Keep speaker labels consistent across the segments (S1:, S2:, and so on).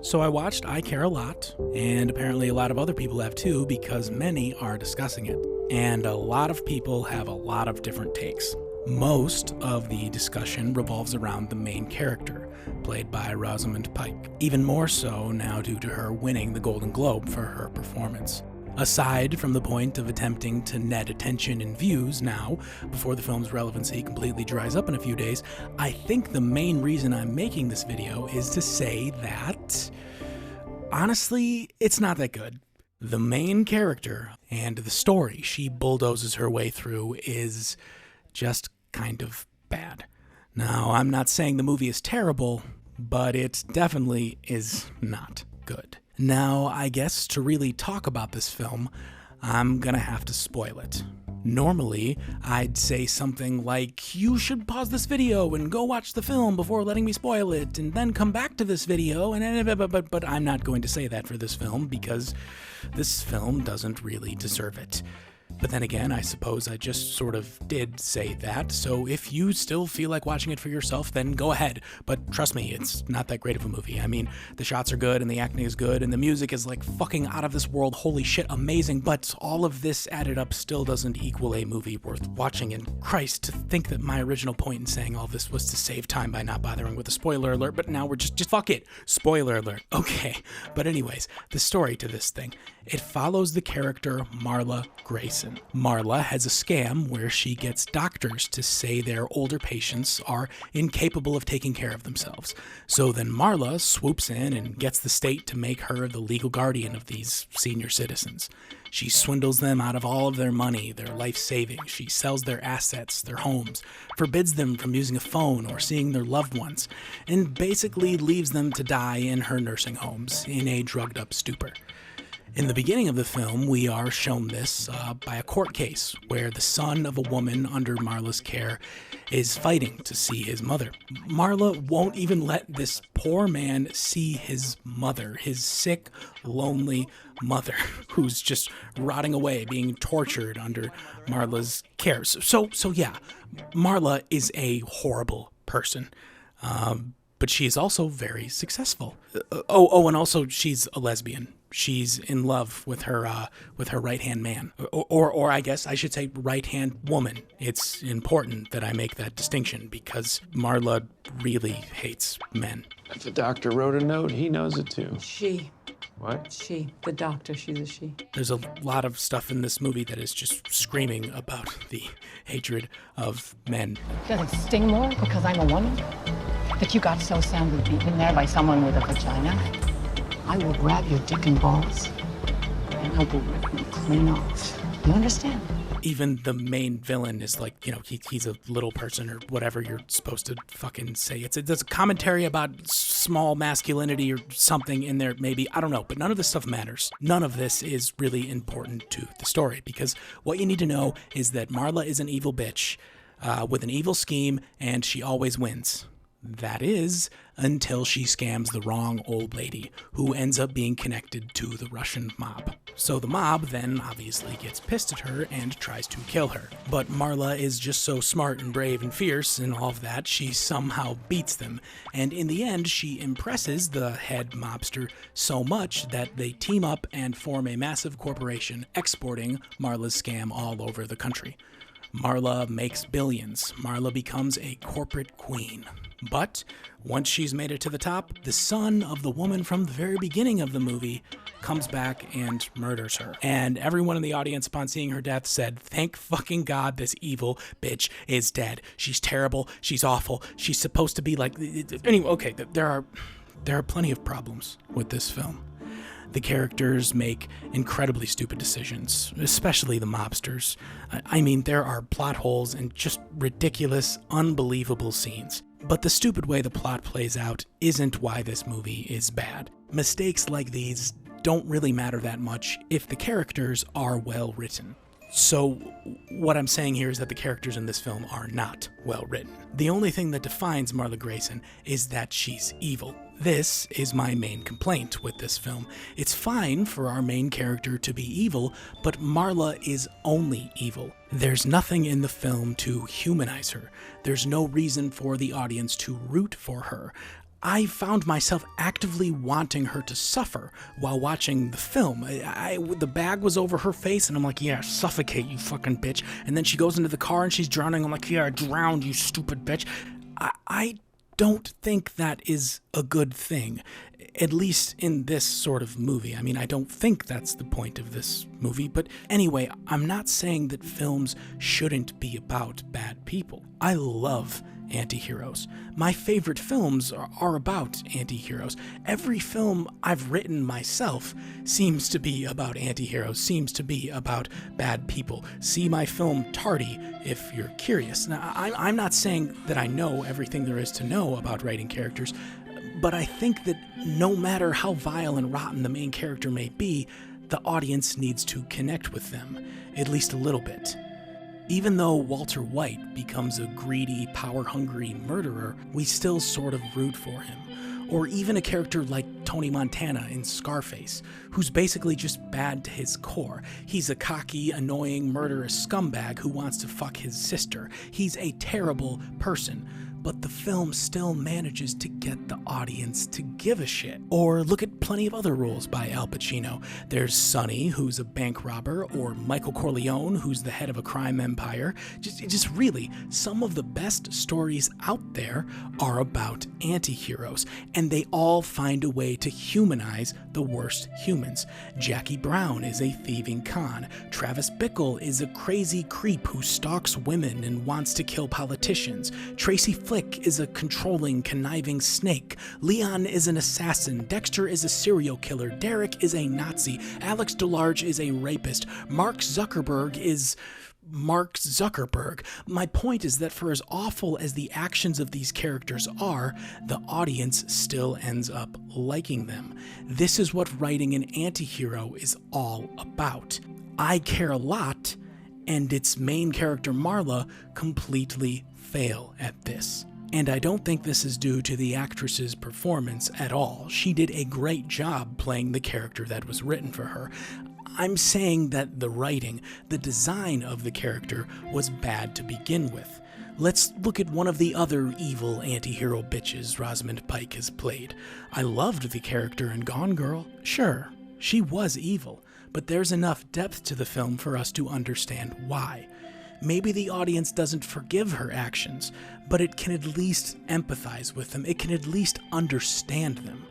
S1: So I watched I Care a Lot, and apparently a lot of other people have too, because many are discussing it. And a lot of people have a lot of different takes. Most of the discussion revolves around the main character, played by Rosamund Pike. Even more so now due to her winning the Golden Globe for her performance. Aside from the point of attempting to net attention and views now, before the film's relevancy completely dries up in a few days, I think the main reason I'm making this video is to say that, honestly, it's not that good. The main character and the story she bulldozes her way through is just kind of bad. Now, I'm not saying the movie is terrible, but it definitely is not good. Now, I guess to really talk about this film, I'm gonna have to spoil it. Normally, I'd say something like, you should pause this video and go watch the film before letting me spoil it, and then come back to this video, but I'm not going to say that for this film, because this film doesn't really deserve it. But then again, I suppose I just sort of did say that, so if you still feel like watching it for yourself, then go ahead. But trust me, it's not that great of a movie. I mean, the shots are good, and the acting is good, and the music is like fucking out of this world, holy shit, amazing, but all of this added up still doesn't equal a movie worth watching, and Christ, to think that my original point in saying all this was to save time by not bothering with a spoiler alert, but now we're just fuck it, spoiler alert. Okay, but anyways, the story to this thing. It follows the character Marla Grayson. Marla has a scam where she gets doctors to say their older patients are incapable of taking care of themselves. So then Marla swoops in and gets the state to make her the legal guardian of these senior citizens. She swindles them out of all of their money, their life savings. She sells their assets, their homes, forbids them from using a phone or seeing their loved ones, and basically leaves them to die in her nursing homes in a drugged up stupor. In the beginning of the film, we are shown this by a court case where the son of a woman under Marla's care is fighting to see his mother. Marla won't even let this poor man see his mother, his sick, lonely mother, who's just rotting away, being tortured under Marla's care. So yeah, Marla is a horrible person. But she is also very successful. And also she's a lesbian. She's in love with her right-hand man, or I guess I should say right-hand woman. It's important that I make that distinction because Marla really hates men.
S2: If the doctor wrote a note, he knows it too.
S3: She.
S2: What?
S3: She. The doctor, she's a she.
S1: There's a lot of stuff in this movie that is just screaming about the hatred of men.
S4: Does it sting more because I'm a woman? That you got so soundly beaten there by someone with a vagina? I will grab your dick and balls, and I will rip them clean off. You understand?
S1: Even the main villain is like, he's a little person or whatever you're supposed to fucking say. There's a commentary about small masculinity or something in there, maybe. I don't know, but none of this stuff matters. None of this is really important to the story, because what you need to know is that Marla is an evil bitch with an evil scheme, and she always wins. That is, until she scams the wrong old lady, who ends up being connected to the Russian mob. So the mob then obviously gets pissed at her and tries to kill her. But Marla is just so smart and brave and fierce and all of that, she somehow beats them. And in the end, she impresses the head mobster so much that they team up and form a massive corporation exporting Marla's scam all over the country. Marla makes billions. Marla becomes a corporate queen. But once she's made it to the top, the son of the woman from the very beginning of the movie comes back and murders her. And everyone in the audience, upon seeing her death, said, thank fucking God this evil bitch is dead. She's terrible. She's awful. She's supposed to be like... Anyway, okay, there are plenty of problems with this film. The characters make incredibly stupid decisions, especially the mobsters. I mean, there are plot holes and just ridiculous, unbelievable scenes. But the stupid way the plot plays out isn't why this movie is bad. Mistakes like these don't really matter that much if the characters are well written. So what I'm saying here is that the characters in this film are not well written. The only thing that defines Marla Grayson is that she's evil. This is my main complaint with this film. It's fine for our main character to be evil, but Marla is only evil. There's nothing in the film to humanize her. There's no reason for the audience to root for her. I found myself actively wanting her to suffer while watching the film. The bag was over her face, and I'm like, yeah, suffocate, you fucking bitch. And then she goes into the car and she's drowning. I'm like, yeah, drown, you stupid bitch. I don't think that is a good thing, at least in this sort of movie. I mean, I don't think that's the point of this movie, but anyway, I'm not saying that films shouldn't be about bad people. I love antiheroes. My favorite films are about antiheroes. Every film I've written myself seems to be about antiheroes, seems to be about bad people. See my film Tardy if you're curious. Now, I'm not saying that I know everything there is to know about writing characters, but I think that no matter how vile and rotten the main character may be, the audience needs to connect with them, at least a little bit. Even though Walter White becomes a greedy, power-hungry murderer, we still sort of root for him. Or even a character like Tony Montana in Scarface, who's basically just bad to his core. He's a cocky, annoying, murderous scumbag who wants to fuck his sister. He's a terrible person. But the film still manages to get the audience to give a shit. Or look at plenty of other roles by Al Pacino. There's Sonny, who's a bank robber, or Michael Corleone, who's the head of a crime empire. Just really, some of the best stories out there are about anti-heroes, and they all find a way to humanize the worst humans. Jackie Brown is a thieving con. Travis Bickle is a crazy creep who stalks women and wants to kill politicians. Tracy Flick is a controlling, conniving snake. Leon is an assassin. Dexter is a serial killer. Derek is a Nazi. Alex DeLarge is a rapist. Mark Zuckerberg is Mark Zuckerberg. My point is that for as awful as the actions of these characters are, the audience still ends up liking them. This is what writing an anti-hero is all about. I Care a Lot and its main character Marla completely fail at this. And I don't think this is due to the actress's performance at all. She did a great job playing the character that was written for her. I'm saying that the writing, the design of the character was bad to begin with. Let's look at one of the other evil anti-hero bitches Rosamund Pike has played. I loved the character in Gone Girl. Sure, she was evil, but there's enough depth to the film for us to understand why. Maybe the audience doesn't forgive her actions, but it can at least empathize with them. It can at least understand them.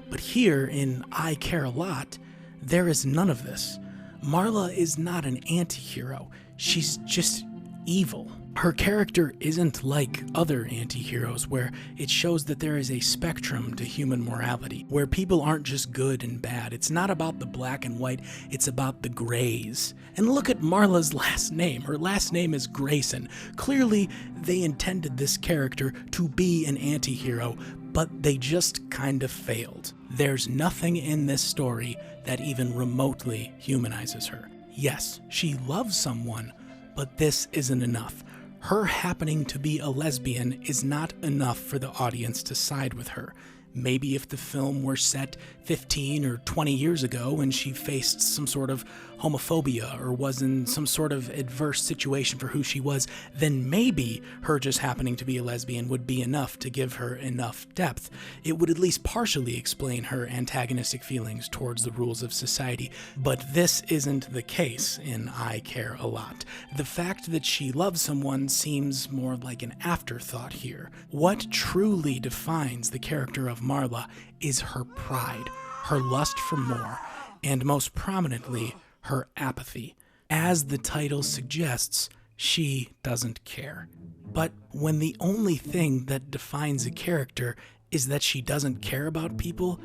S1: But here in I Care a Lot, there is none of this. Marla is not an anti-hero. She's just evil. Her character isn't like other anti-heroes where it shows that there is a spectrum to human morality, where people aren't just good and bad. It's not about the black and white, it's about the grays. And look at Marla's last name. Her last name is Grayson. Clearly, they intended this character to be an anti-hero, but they just kind of failed. There's nothing in this story that even remotely humanizes her. Yes, she loves someone, but this isn't enough. Her happening to be a lesbian is not enough for the audience to side with her. Maybe if the film were set 15 or 20 years ago and she faced some sort of homophobia or was in some sort of adverse situation for who she was, then maybe her just happening to be a lesbian would be enough to give her enough depth. It would at least partially explain her antagonistic feelings towards the rules of society. But this isn't the case in I Care a Lot. The fact that she loves someone seems more like an afterthought here. What truly defines the character of Marla is her pride, her lust for more, and most prominently, her apathy. As the title suggests, she doesn't care. But when the only thing that defines a character is that she doesn't care about people,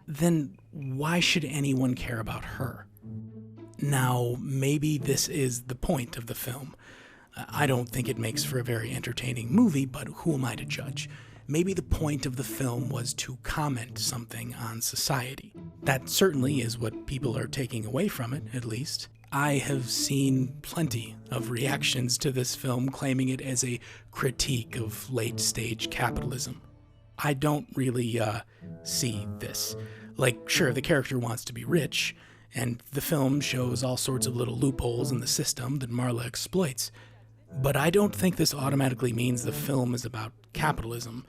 S1: then why should anyone care about her? Now, maybe this is the point of the film. I don't think it makes for a very entertaining movie, but who am I to judge? Maybe the point of the film was to comment something on society. That certainly is what people are taking away from it, at least. I have seen plenty of reactions to this film claiming it as a critique of late-stage capitalism. I don't really, see this. Like, sure, the character wants to be rich, and the film shows all sorts of little loopholes in the system that Marla exploits. But I don't think this automatically means the film is about capitalism.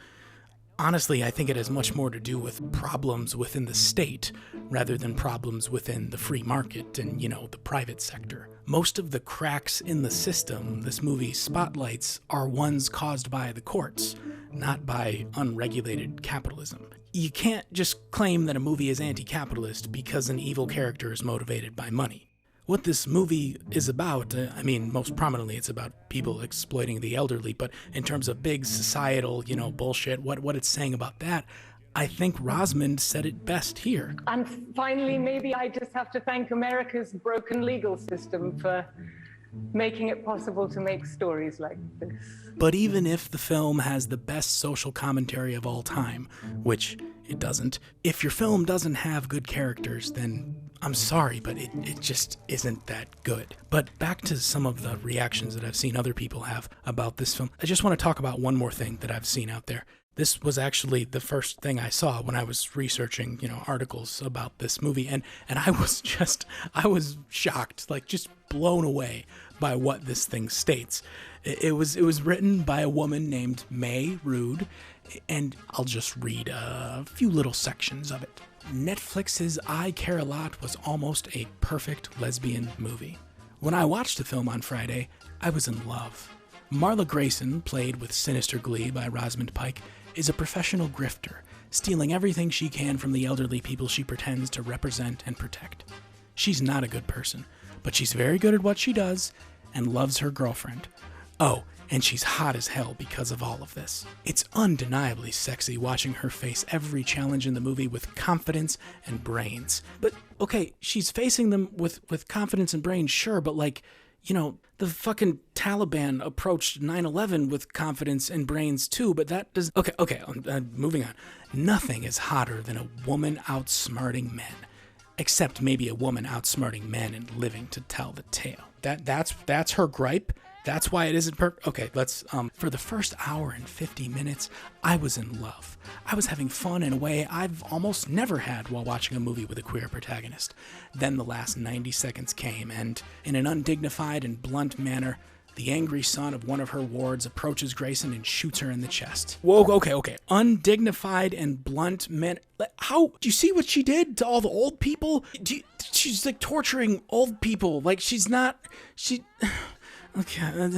S1: Honestly, I think it has much more to do with problems within the state rather than problems within the free market and, the private sector. Most of the cracks in the system this movie spotlights are ones caused by the courts, not by unregulated capitalism. You can't just claim that a movie is anti-capitalist because an evil character is motivated by money. What this movie is about, most prominently it's about people exploiting the elderly, but in terms of big societal, bullshit, what it's saying about that, I think Rosamund said it best here.
S5: And finally, maybe I just have to thank America's broken legal system for making it possible to make stories like this.
S1: But even if the film has the best social commentary of all time, which it doesn't, if your film doesn't have good characters, then I'm sorry, but it just isn't that good. But back to some of the reactions that I've seen other people have about this film. I just want to talk about one more thing that I've seen out there. This was actually the first thing I saw when I was researching, articles about this movie, and I was shocked, just blown away by what this thing states. It was written by a woman named May Rood, and I'll just read a few little sections of it. Netflix's I Care a Lot was almost a perfect lesbian movie. When I watched the film on Friday, I was in love. Marla Grayson, played with sinister glee by Rosamund Pike, is a professional grifter, stealing everything she can from the elderly people she pretends to represent and protect. She's not a good person, but she's very good at what she does and loves her girlfriend. Oh, and she's hot as hell because of all of this. It's undeniably sexy watching her face every challenge in the movie with confidence and brains. But, okay, she's facing them with confidence and brains, sure, but the fucking Taliban approached 9/11 with confidence and brains too, but that does... Okay, moving on. Nothing is hotter than a woman outsmarting men. Except maybe a woman outsmarting men and living to tell the tale. That's her gripe. That's why it isn't perfect. Okay, let's, for the first hour and 50 minutes, I was in love. I was having fun in a way I've almost never had while watching a movie with a queer protagonist. Then the last 90 seconds came, and in an undignified and blunt manner, the angry son of one of her wards approaches Grayson and shoots her in the chest. Whoa, okay. Undignified and blunt manner. How? Do you see what she did to all the old people? She's torturing old people. Okay,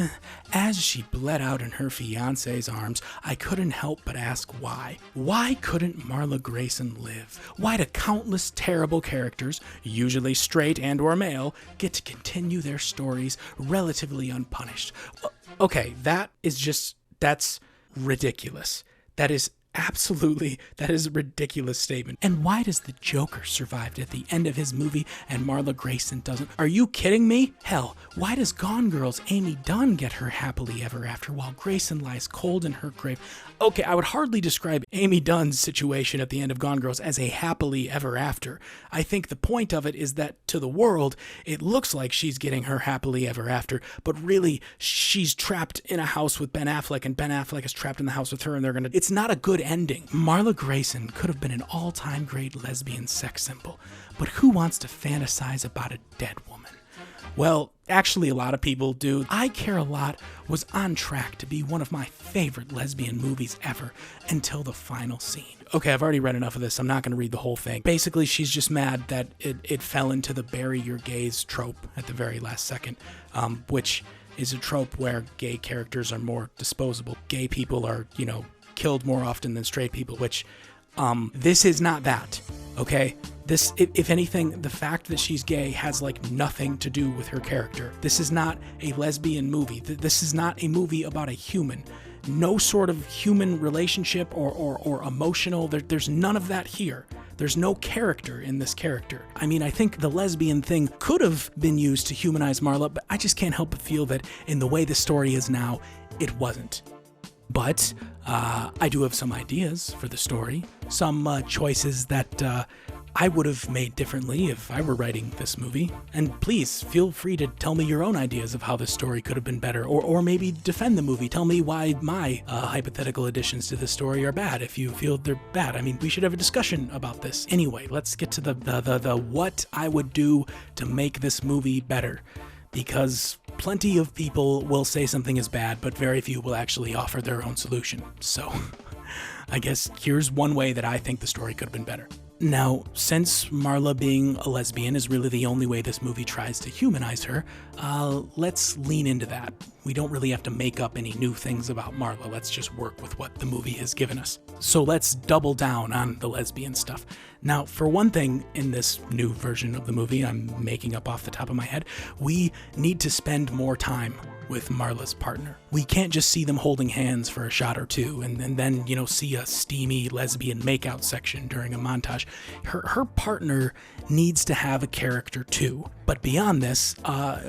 S1: as she bled out in her fiancé's arms, I couldn't help but ask why. Why couldn't Marla Grayson live? Why do countless terrible characters, usually straight and or male, get to continue their stories relatively unpunished? Okay, that's ridiculous. That is a ridiculous statement. And why does the Joker survive at the end of his movie and Marla Grayson doesn't? Are you kidding me? Hell, why does Gone Girl's Amy Dunn get her happily ever after while Grayson lies cold in her grave? Okay, I would hardly describe Amy Dunn's situation at the end of Gone Girls as a happily ever after. I think the point of it is that to the world, it looks like she's getting her happily ever after, but really, she's trapped in a house with Ben Affleck, and Ben Affleck is trapped in the house with her, and it's not a good ending. Marla Grayson could have been an all-time great lesbian sex symbol, but who wants to fantasize about a dead woman? Well, actually a lot of people do. I Care a Lot was on track to be one of my favorite lesbian movies ever until the final scene. Okay, I've already read enough of this. I'm not going to read the whole thing. Basically, she's just mad that it fell into the bury your gays trope at the very last second, which is a trope where gay characters are more disposable. Gay people are, killed more often than straight people, which this is not that, okay? This, if anything, the fact that she's gay has nothing to do with her character. This is not a lesbian movie. This is not a movie about a human. No sort of human relationship or emotional, there's none of that here. There's no character in this character. I think the lesbian thing could have been used to humanize Marla, but I just can't help but feel that in the way the story is now, it wasn't. But I do have some ideas for the story, some choices that I would have made differently if I were writing this movie. And please feel free to tell me your own ideas of how this story could have been better, or maybe defend the movie. Tell me why my hypothetical additions to the story are bad if you feel they're bad. We should have a discussion about this. Anyway, let's get to the what I would do to make this movie better. Because plenty of people will say something is bad, but very few will actually offer their own solution. So, I guess here's one way that I think the story could have been better. Now, since Marla being a lesbian is really the only way this movie tries to humanize her, let's lean into that. We don't really have to make up any new things about Marla. Let's just work with what the movie has given us. So let's double down on the lesbian stuff. Now, for one thing, in this new version of the movie I'm making up off the top of my head, we need to spend more time with Marla's partner. We can't just see them holding hands for a shot or two and then, see a steamy lesbian makeout section during a montage. Her partner needs to have a character too. But beyond this,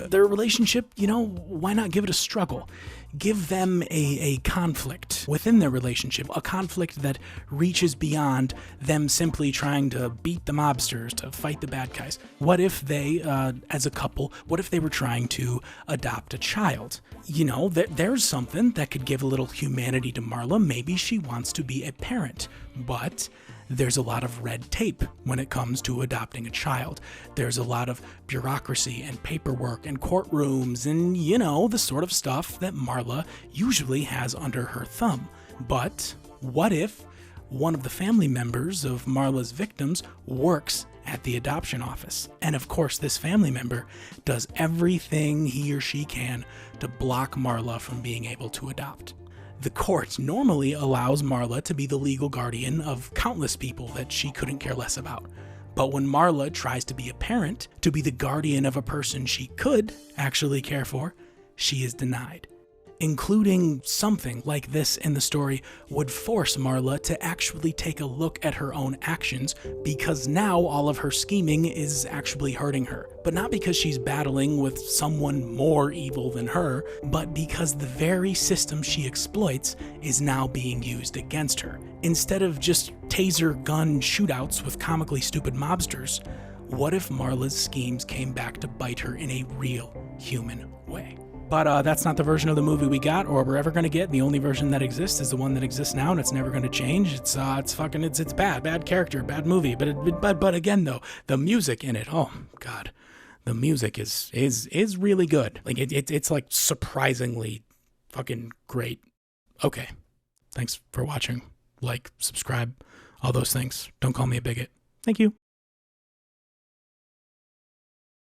S1: their relationship, why not give it a struggle? Give them a conflict within their relationship, a conflict that reaches beyond them simply trying to beat the mobsters, to fight the bad guys. What if they, as a couple, what if they were trying to adopt a child? There's something that could give a little humanity to Marla. Maybe she wants to be a parent, but there's a lot of red tape when it comes to adopting a child. There's a lot of bureaucracy and paperwork and courtrooms and, the sort of stuff that Marla usually has under her thumb. But what if one of the family members of Marla's victims works at the adoption office? And of course, this family member does everything he or she can to block Marla from being able to adopt. The court normally allows Marla to be the legal guardian of countless people that she couldn't care less about. But when Marla tries to be a parent, to be the guardian of a person she could actually care for, she is denied. Including something like this in the story would force Marla to actually take a look at her own actions, because now all of her scheming is actually hurting her. But not because she's battling with someone more evil than her, but because the very system she exploits is now being used against her. Instead of just taser gun shootouts with comically stupid mobsters, what if Marla's schemes came back to bite her in a real human way? But that's not the version of the movie we got or we're ever going to get. The only version that exists is the one that exists now, and it's never going to change. It's bad character, bad movie. But again, though, the music in it, oh God, the music is really good. Like it's like surprisingly fucking great. Okay, thanks for watching. Like, subscribe, all those things. Don't call me a bigot. Thank you.